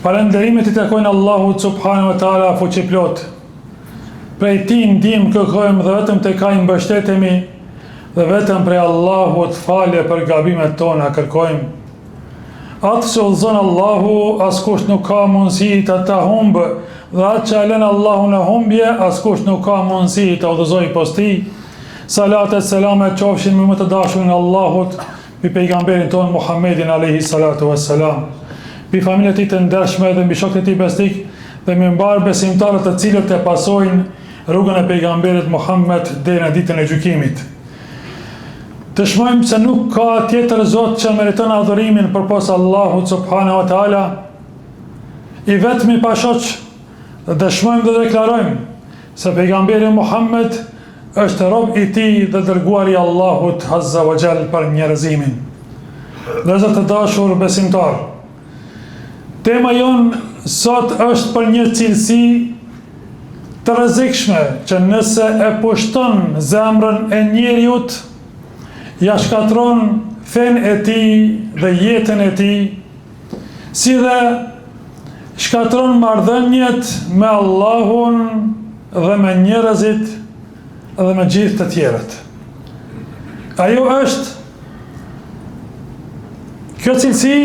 Falënderimet I takojnë Allahut subhanahu wa taala fuqiplot. Prej Tij ndihmë kërkojmë dhe vetëm tek Ai mbështetemi dhe vetëm prej Allahut falje për gabimet tona kërkojmë. Atë që udhëzon Allahu, askush nuk ka mundësi ta humbë, dhe atë që lën Allahu në humbje, askush nuk ka mundësi ta udhëzojë posti. Salat e selamet qofshin me më të dashurin e Allahut, mbi pejgamberin ton Muhammedin alayhi salatu wassalam, mbi familjet e tij të ndershme dhe mbi shokët e tij besnik dhe mbi mbar besimtarët të cilët e pasojnë rrugën e pejgamberit Muhammed deri në ditën e gjykimit. Dëshmojmë se nuk ka tjetër Zot që meriton adhurimin përpos Allahut subhanahu wa taala, I vetmi pa shoq. Dëshmojmë dhe deklarojmë se pejgamberi Muhammed është rob I Tij dhe dërguari I Allahut azza wa jall për njerëzimin. Vëllezër të dashur besimtar, tema jonë sot është për një cilësi të rrezikshme që nëse e pushton zemrën e njeriut, ja shkatron fen e tij dhe jetën e tij, si dhe shkatron marrëdhëniet me Allahun dhe me njerëzit dhe me gjithë të tjerët. Ajo është kjo cilësi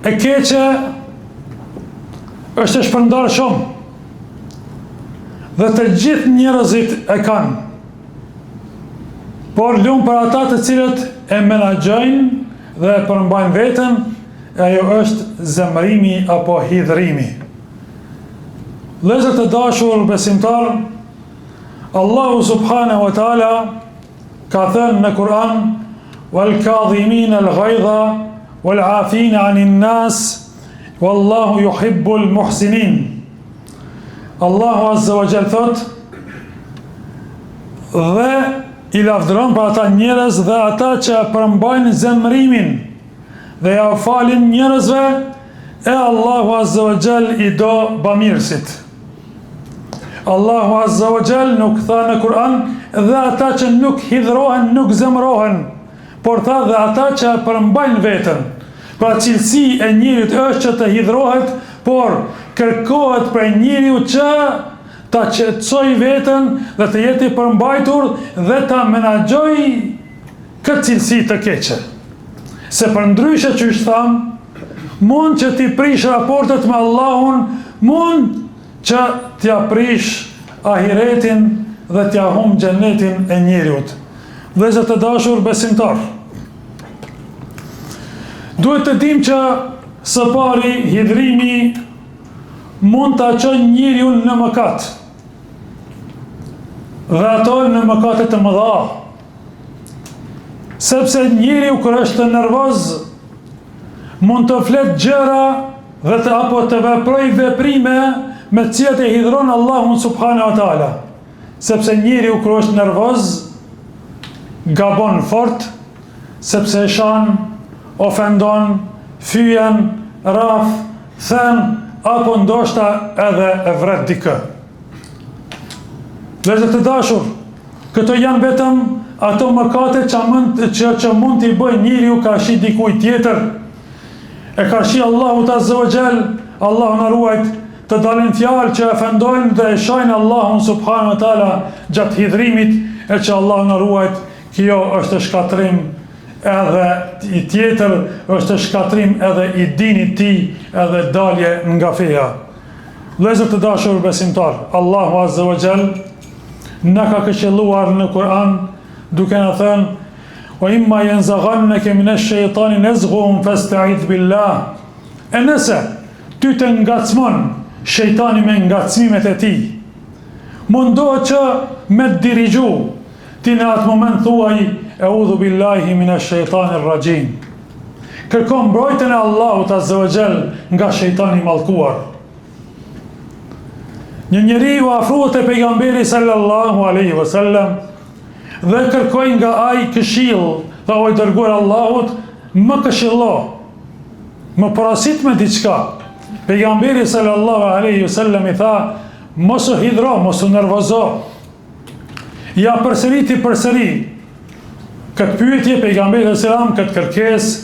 e keqe është e shpërndar shumë dhe të gjithë njerëzit e kanë, por lumë për ata të cilët e menaxhojnë dhe e përmbajnë veten, ajo është zemërimi apo hidhrimi. Vëllezër të dashur besimtar, Allahu subhanahu wa taala ka thënë në Kur'an: "Wal kadhimin al-ghayza wal 'afin 'anil nas wallahu yuhibbul muhsinin." Allahu azza wa jall thot, dhe I lavdëron për ata njerëz dhe ata që përmbajnë zemërimin dhe ja falin njerëzve, e Allahu azza wa jall I do bamirësit. Allahu azza wa jall nuk tha në Kur'an dhe ata që nuk hidhrohen, nuk zemërohen, por tha dhe ata që përmbajnë veten. Pra cilësi e njerit është që të hidhrohet, por kërkohet për njeriu që ta qetësoj veten dhe të jeti përmbajtur dhe ta menaxhoj këtë cilësi të keqe. Se për ndryshe që është tham, mund që ti prish raportet me Allahun, mund që t'ja prish ahiretin dhe t'ja humb xhenetin e njeriut. Vëllezër të dashur besimtar, duhet të dim që së pari hidhrimi mund ta çojë njeriu në mëkat, dhe ato në mëkate të mëdha, sepse njeriu kur është nervoz mund të flet gjëra dhe apo të veproj veprime me të cilat e hidhron Allahun subhanahu wa taala, sepse njeriu kur është nervoz gabon fort, sepse shan, ofendon, fyen, rraf, thën, apo ndoshta edhe e vret dikë. Vëllezër të dashur, këto janë vetëm ato mëkate që mund t'i bëjë njeriu ka shi dikujt tjetër. E ka shi Allahut azza wa jall, Allahu na ruajt, të dalin fjalë që ofendojnë dhe e shajnë Allahun subhanahu wa taala gjatë hidhrimit, e që Allahu na ruajt, kjo është shkatrim edhe I tjetër, është shkatrim edhe I dinit tij, edhe dalje nga feja. Vëllezër të dashur besimtar, Allahu azza wa jall na ka këshilluar në Kur'an duke na thënë: "Wa imma yanzaghannaka minash shaytani nazghun fasta'idh billah." E nëse ty të ngacmon shejtani me ngacmimet e tij, mundohet që me të dirigju, ti në atë moment thuaj: "A'udhu billahi minash shaytanir rajim." Kërko mbrojtjen e Allahut azza wa jall nga shejtani I mallkuar. Një njeri u afrohet te pejgamberi sallallahu alaihi wasallam dhe kërkoi nga ai këshill, tha: "O I dërguar Allahut, më këshillo, më porosit me diçka." Pejgamberi sallallahu alaihi wasallam I tha: "Mos u hidhro, mos u nervozo." Ja përsëriti këtë pyetje pejgamberi sallallahu alaihi wasallam, këtë kërkesë,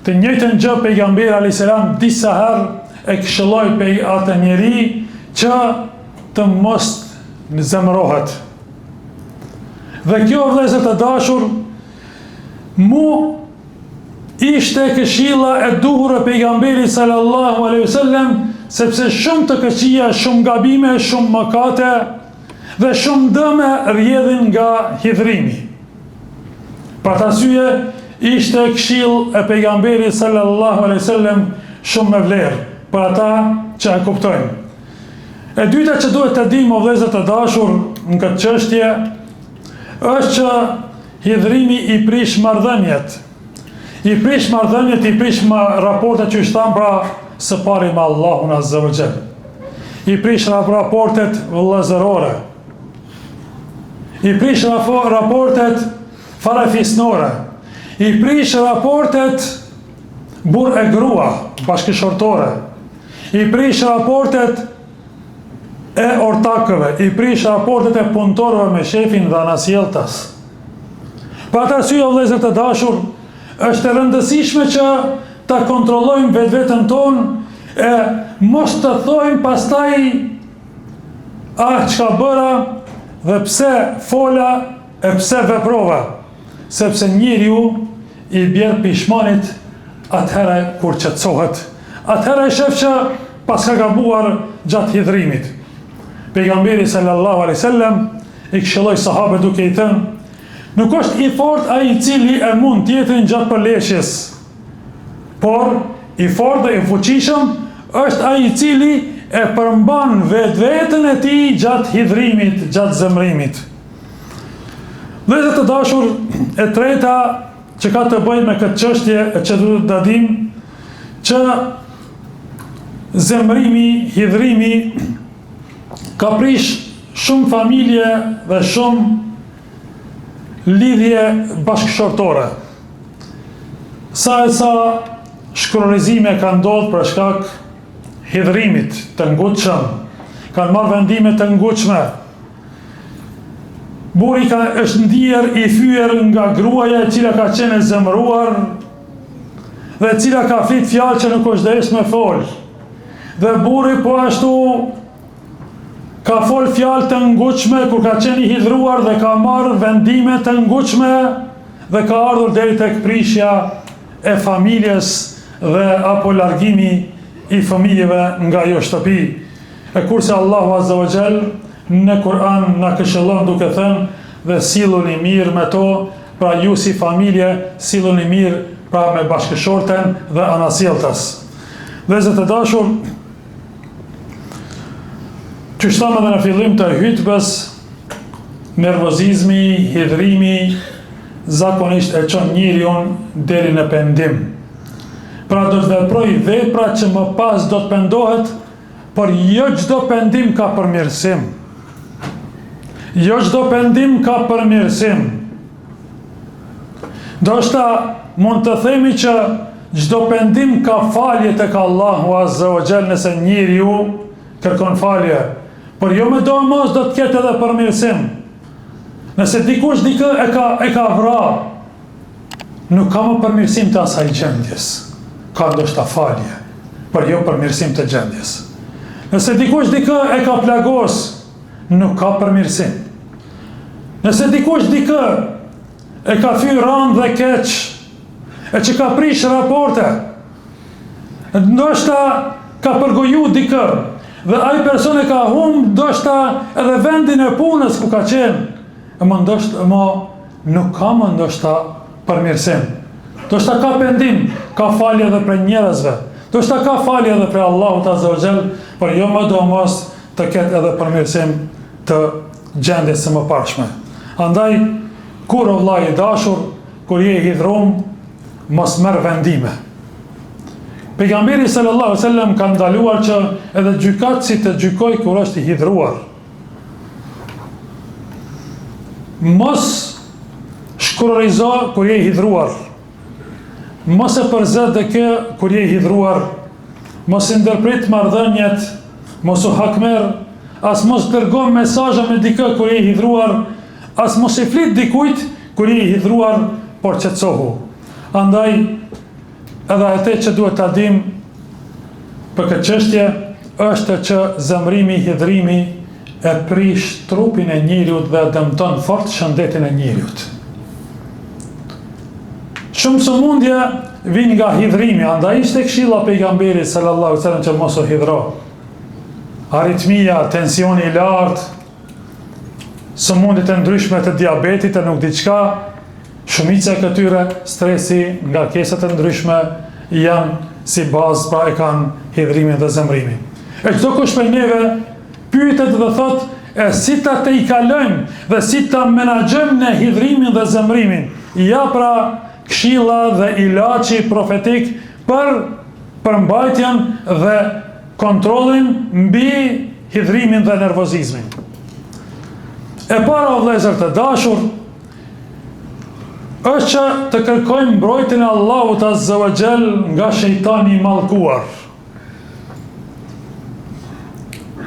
të njëjtën gjë pejgamberi alayhis salam disa herë e këshilloj pej atë njeri që të mos në zemërohet. Dhe kjo, vëllezër të dashur, mu ishte këshilla e duhur e pejgamberit sallallahu alaihi wasallam, sepse shumë të këqija, shumë gabime, shumë mëkate dhe shumë dëme rrjedhin nga hidhrimi. Për të arsye, ishte këshill e pejgamberit sallallahu alaihi wasallam shumë me vlerë për ata që e kuptojnë. E dyta që duhet të dimë, o vëllezër të dashur, në këtë çështje, është që hidhrimi i prish marrëdhëniet. I prish marrëdhëniet, i prish raportet që shtam pra së pari me Allahun azza wa jall. I prish raportet vëllezërore. I prish raportet farafisnore. I prish raportet burr e grua, bashkëshortore. I prish raportet e ortakëve, i prish raportet e punëtorëve me shefin dhe anasjelltas. Për atë arsye, o vëllezër të dashur, është e rëndësishme që ta kontrollojmë vetveten tonë e mos të thojmë pastaj çka bëra dhe pse fola e pse veprova, sepse njeriu i bjerë pishmanit atëherë kur qetësohet, atëherë e shef që pas ka gabuar gjatë hidhrimit. Pejgamberi sallallahu alaihi wasallam i këshilloi sahabët duke i thënë: nuk është i fort ai i cili e mund tjetrin gjatë përleshjes, por i fort dhe i fuqishëm është ai i cili e përmban vetveten e tij gjatë hidhrimit, gjatë zemrimit. Vëllezër të dashur, e treta që ka të bëjë me këtë çështje, që duhet ta dimë që zemrimi, hidhrimi ka prish shumë familje dhe shumë lidhje bashkëshortore. Sa e sa shkrorizime ka ndodhur për shkak hidhrimit të ngutshëm, kanë marrë vendime të ngutshme. Burri është ndier i fyer nga gruaja e cila ka qenë e zemëruar dhe e cila ka flit fjalë që nuk është dëshme me fol. Dhe burri po ashtu ka fol fjalë të ngutshme kur ka qenë i hidhruar dhe ka marrë vendime të ngutshme dhe ka ardhur deri tek prishja e familjes dhe apo largimi i fëmijëve nga ajo shtëpi. E kurse Allahu azza wa jall në Kur'an na këshillon duke thënë: dhe silluni mirë me to, pra ju si familje silluni mirë pra me bashkëshorten dhe anasjelltas. Vëllezër të dashur, që shtama dhe në fillim të hutbes, nervozizmi, hidhrimi, zakonisht e çon njeriun deri në pendim. Pra do të veproj vepra që më pas do të pendohet, por jo çdo pendim ka përmirësim. Jo çdo pendim ka përmirësim. Ndoshta mund të themi që çdo pendim ka falje tek Allahu azza wa jall nëse njeriu kërkon falje. Por jo me do mos do të ketë edhe përmirësim. Nëse dikush dikë e ka vra, nuk ka më përmirësim të asaj gjendjes. Ka ndoshta falje, por jo përmirësim të gjendjes. Nëse dikush dikë e ka plagos, nuk ka përmirësim. Nëse dikush dikë e ka fyer rënd dhe keq, e që ka prish raporte, ndoshta ka përgoju dikë, dhe ai person e ka humb ndoshta edhe vendin e punës ku ka qenë, nuk ka më ndoshta përmirësim. Ndoshta ka pendim, ka falje edhe për njerëzve, ndoshta ka falje edhe për Allahut azza wa jall, por jo më do mos të ketë edhe përmirësim të gjendjes së mëparshme. Andaj, kur o vllai i dashur, kur je i hidhur, mos merr vendime. Pejgamberi sallallahu alaihi wasallam ka ndaluar që edhe gjykatësi të gjykoj kur është i hidhruar. Mos shkurorizo kur je i hidhruar. Mos e përzet dhe kë kur je i hidhruar. Mos ndërprit marrëdhëniet, mos u hakmer, as mos dërgo mesazhe me dikë kur je i hidhruar, as mos i flit dikujt kur je i hidhruar, por qetësohu. Andaj edhe atë që duhet ta dim për këtë çështje është që zemrimi, hidhrimi e prish trupin e njeriut dhe dëmton fort shëndetin e njeriut. Shumë sëmundje vijnë nga hidhrimi, andaj ishte këshilla pejgamberit sallallahu alaihi wasallam që mos u hidhro. Aritmia, tensioni i lartë, sëmundjet e ndryshme të diabetit e nuk diçka, shumica e këtyre, stresi, ngarkesat e ndryshme janë si bazë, pra e kanë hidhrimin dhe zemrimin. E çdo kush prej neve pyetet dhe thot, e si ta te i kalojmë dhe si ta menaxhojmë në hidhrimin dhe zemrimin. Ja pra këshilla dhe ilaçi profetik për përmbajtjen dhe kontrollin mbi hidhrimin dhe nervozizmin. E para, o vëllezër të dashur, është që të kërkojmë mbrojtjen e Allahut Azza wa Jall nga shejtani i mallkuar.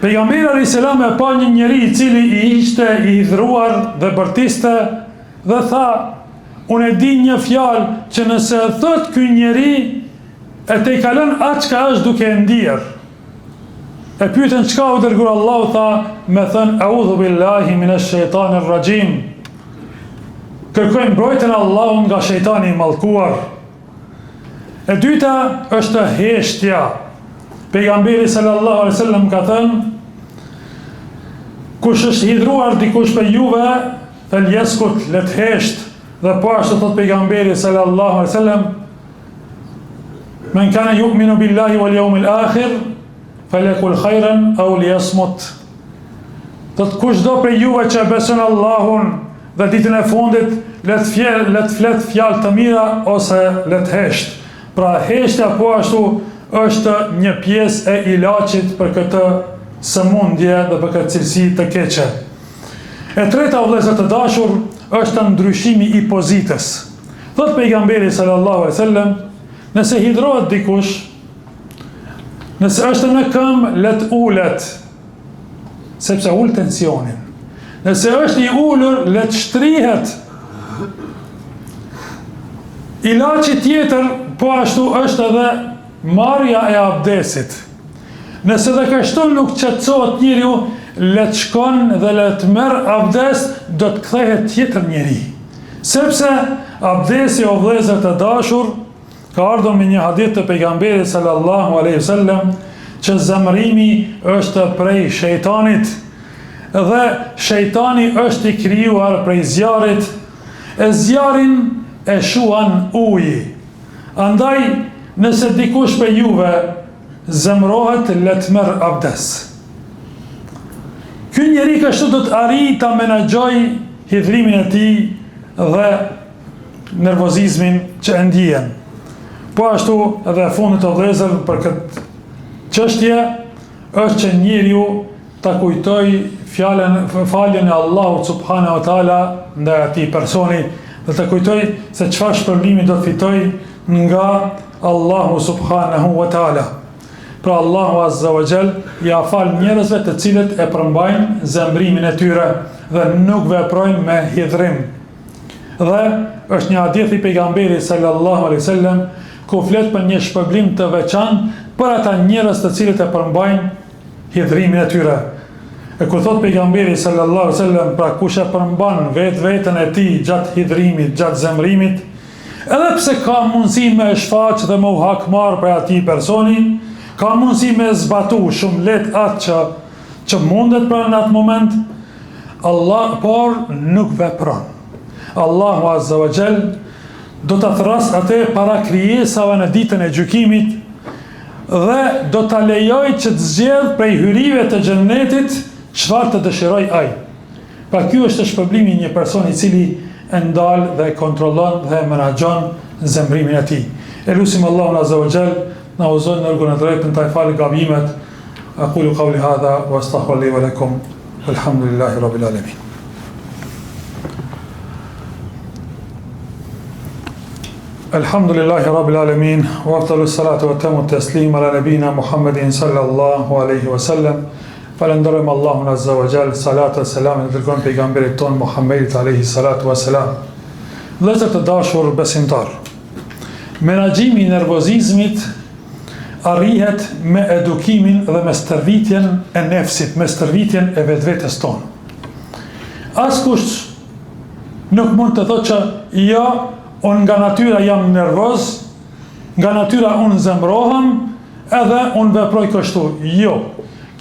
Pejgamberi alayhis salam e pa një njeri i cili i ishte i hidhruar dhe bërtiste dhe tha, unë e di një fjalë që nëse e thot ky njeri e te i kalon atë çka është duke e ndier. E pyetën çka u dërguar Allahu, tha me thënë a'udhu billahi minash shaitanir rajim. Kërkojmë mbrojtjen e Allahut nga shejtani i mallkuar. E dyta është heshtja. Pejgamberi sallallahu alaihi wasallam ka thënë, kush është hidhruar dikush për juve, felyaskut, le të hesht. Dhe po ashtu thot pejgamberi sallallahu alaihi wasallam, men kana yu'minu billahi wal yawmil akhir falyakul khairan aw liyasmut. Thot kush do për juve që beson Allahun dhe ditën e fundit, le të flet fjalë të mira ose le të hesht. Pra heshtja po ashtu është një pjesë e ilaçit për këtë sëmundje dhe për këtë cilësi të keqe. E treta, o vëllezër të dashur, është ndryshimi i pozitës. Thot pejgamberi sallallahu alaihi wasallam, nëse hidhrohet dikush, nëse është në këmbë, le të ulet, sepse ul tensionin. Nëse është i ulur, le të shtrihet. Ilaçi tjetër po ashtu është edhe marrja e abdesit. Nëse dhe kështu nuk qetësohet njeriu, le të shkon dhe le të merr abdes, do të kthehet tjetër njeri. Sepse abdesi, o vëllezër të dashur, ka ardhur me një hadith të pejgamberit sallallahu alaihi wasallam që zemrimi është prej shejtanit dhe shejtani është i krijuar prej zjarrit, e zjarrin e shuan uji. Andaj, nëse dikush për juve zemrohet, le të merr abdes. Ky njeri kështu do të arrijë ta menaxhoj hidhrimin e tij dhe nervozizmin që e ndjen. Po ashtu edhe e fundit të vëllezër për këtë çështje është që njeriu ta kujtoj faljen e Allahut subhanahu wa taala ndaj atij personi dhe ta kujtoj se çfarë shpërblimi do të fitoj nga Allahu subhanahu wa taala. Pra Allahu azza wa jall ja fal njerëzve të cilët e përmbajnë zemrimin e tyre dhe nuk veprojnë me hidhrim. Dhe është një hadith i pejgamberit sallallahu alaihi wasallam ku flet për një shpërblim të veçantë për ata njerëz të cilët e përmbajnë hidhrimin e tyre. E kur thot pejgamberi sallallahu alaihi wasallam, pra kush e përmban vetveten e tij gjatë hidhrimit, gjatë zemrimit, edhe pse ka mundësi me shfaq dhe me u hakmar për atij personi, ka mundësi me zbatu shumë let atë që mundet për në atë moment, Allah, por nuk vepron. Allahu azza wa jall do të thras atë para krijesave në ditën e gjykimit dhe do të lejoj që të zgjedh prej hyrive të xhennetit çfarë të dëshiroj ai. Pra ky është shpërblimi i një personi i cili e ndal dhe kontrollon dhe menaxhon zemrimin e tij. Elusim Allahun azza wa jall na uzon në rrugën e drejtën të falë gabimet. Aqulu qawli hadha wa astaghfiru li wa lakum. Alhamdulillahi rabbil alamin. Alhamdulillahi rabbil alamin wa afdalus salatu wa tamu taslim ala nabina Muhammedin sallallahu alaihi wasallam. Falenderojmë Allahun azza wa jall, salatu wa salam në dërgon pejgamberit ton Muhammedit alaihi salatu wa salam. Vëllezër të dashur besimtar, menaxhimi i nervozizmit arrihet me edukimin dhe me stërvitjen e nefsit, me stërvitjen e vetvetes tonë. Askush nuk mund të thotë që ja, unë nga natyra jam nervoz, nga natyra unë zemrohem, edhe unë veproj kështu. Jo,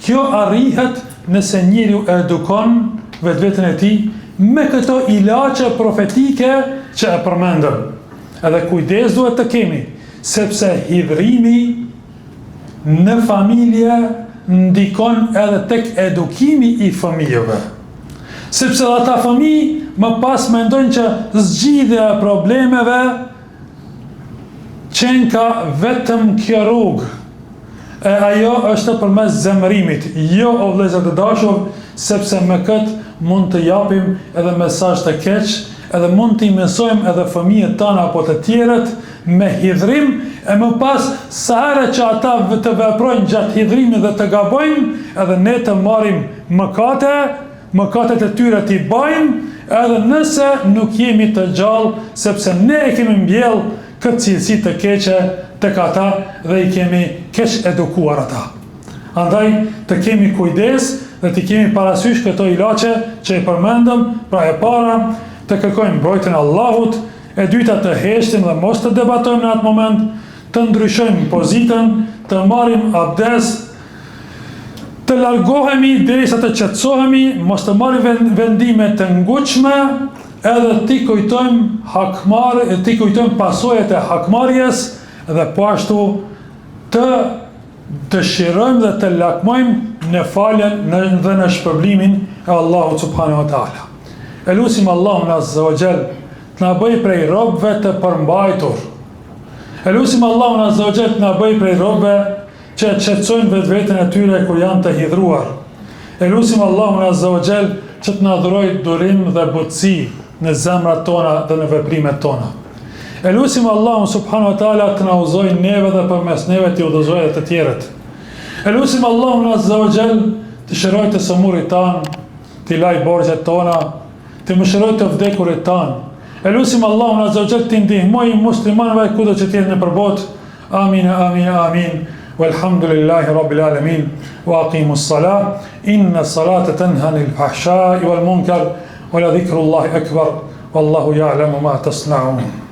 kjo arrihet nëse njeriu edukon vetveten e tij me këto ilaçe profetike që e përmendëm. Edhe kujdes duhet të kemi, sepse hidhrimi në familje ndikon edhe tek edukimi i fëmijëve. Sepse dhe ata fëmijë më pas mendojnë që zgjidhja e problemeve qenë ka vetëm kjo rrugë. E ajo është përmes zemërimit. Jo, o vëllezër të dashur, sepse me këtë mund të japim edhe mesazh të keq, edhe mund të i mësojmë edhe fëmijët tanë apo të tjerët me hidhrim, e më pas sa herë që ata të veprojnë gjatë hidhrimit dhe të gabojnë, edhe ne të marrim mëkatet e tyre t'i bajmë, edhe nëse nuk jemi të gjallë, sepse ne e kemi mbjell këtë cilësi të keqe tek ata dhe i kemi keq edukuar ata. Andaj të kemi kujdes dhe të kemi parasysh këto ilaçe që i përmendëm, pra e para të kërkojmë mbrojtjen e Allahut, e dyta të heshtim dhe mos të debatojmë në atë moment, të ndryshojmë pozitën, të marrim abdes, të largohemi derisa të qetësohemi, mos të marrim vendime të ngushme, edhe ti kujtojmë pasojat e hakmarrjes dhe po ashtu të dëshirojmë dhe të lakmojmë në faljen dhe në shpërblimin e Allahut subhanahu wa taala. Elusim Allahun azza wa jall të na bëj prej robëve të përmbajtur. Elusim Allahun azza wa jall të na bëj prej robëve që qetësojnë vetveten e tyre kur janë të hidhruar. Elusim Allahun azza wa jall që të na dhurojë durim dhe butësi në zemrat tona dhe në veprimet tona. Elusim Allahun subhanahu wa taala të na udhëzojë neve dhe përmes neve të udhëzojë edhe të tjerët. Elusim Allahun azza wa jall të shërojë të sëmurit tanë, të laj borxhet tona, të mëshirojë të vdekurit tanë. Elusim Allahun azza wa jall të ndihmojë muslimanëve kudo që të jenë nëpër botë. Amin, amin, amin. Walhamdulillahi rabbil alamin. Wa aqimus salah. Inna salata tanha anil fahsha'i wal munkar. Wa la dhikrullahi akbar. Wallahu ya'lamu ma tasna'un.